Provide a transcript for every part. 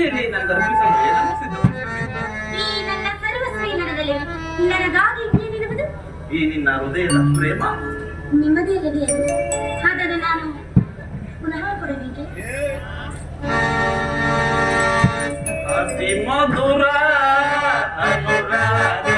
ಪೂಜೆಯಲ್ಲಿ ನನಗರ್ಪಿಸಲು ಏನನ್ನು ಸಿದ್ಧಪಡಿಸಬೇಕು? ಈ ನನ್ನ ಸರ್ವಸ್ವೀ ನಡೆದಲ್ಲಿ ನನಗಾಗಿ ಏನಿರುವುದು? ಈ ನಿನ್ನ ಹೃದಯದ ಪ್ರೇಮ ನಿಮ್ಮದೇ ಇರಲಿ, ಅದನ್ನು ನಾನು ಪುನಃ ಕೊಡಬೇಕೆ? ಅತಿ ಮಧುರ ಅನುರಾಗ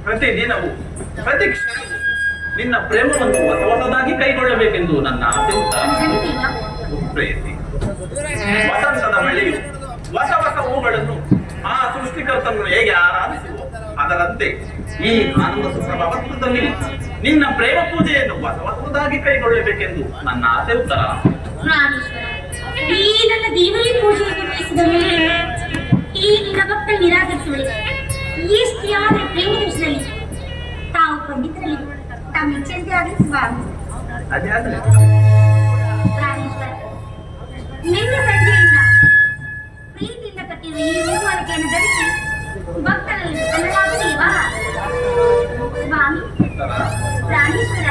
ಪ್ರತಿದಿನವೂ ಪ್ರತಿ ಕ್ಷಣವೂ ನಿನ್ನ ಪ್ರೇಮವನ್ನು ಹೊಸ ಹೊಸದಾಗಿ ಕೈಗೊಳ್ಳಬೇಕೆಂದು ನನ್ನ ಆಸೆ ಪ್ರೇಯಸಿ. ವಸಂತದ ಬೆಳೆಯು ಹೊಸ ಹೊಸ ಹೂಗಳನ್ನು ಆ ಸೃಷ್ಟಿಕರ್ತನನ್ನು ಹೇಗೆ ಆರಾಧಿಸುವ ಅದರಂತೆ ಈ ಆನಂದ ಸುಪ್ರಭಾವದಲ್ಲಿ ನಿನ್ನ ಪ್ರೇಮ ಪೂಜೆಯನ್ನು ಹೊಸ ಹೊಸದಾಗಿ ಕೈಗೊಳ್ಳಬೇಕೆಂದು ನನ್ನ ಆಸೆ ಉತ್ತರ. ಈ ನನ್ನ ದೇವರಿ ಪೂಜೆಯನ್ನು ಬಯಸಿದ ಮೇಲೆ ಈ ನಿನ್ನ ಭಕ್ತ ನಿರಾಕರಿಸುವಳಿ ಎಷ್ಟಾದ ಪ್ರೇಮ ದೃಶ್ಯದಲ್ಲಿ ತಾವು ಪಂಡಿತರಲ್ಲಿ ತಮ್ಮ ಇಚ್ಛೆಗೆ ಆಗಲಿ ಸ್ವಾಮಿ. ನಿನ್ನೆ ಸಂಜೆಯಿಂದ ಪ್ರೀತಿಯಿಂದ ಕಟ್ಟಿರುವ ಈ ಹೂಮಾಲಿಕೆಯನ್ನು ಧರಿಸಿ ಭಕ್ತರಲ್ಲಿ ಅನ್ನಲಾಗಲಿಲ್ವಾ ಸ್ವಾಮಿ? ಪ್ರಾಣೇಶ್ವರ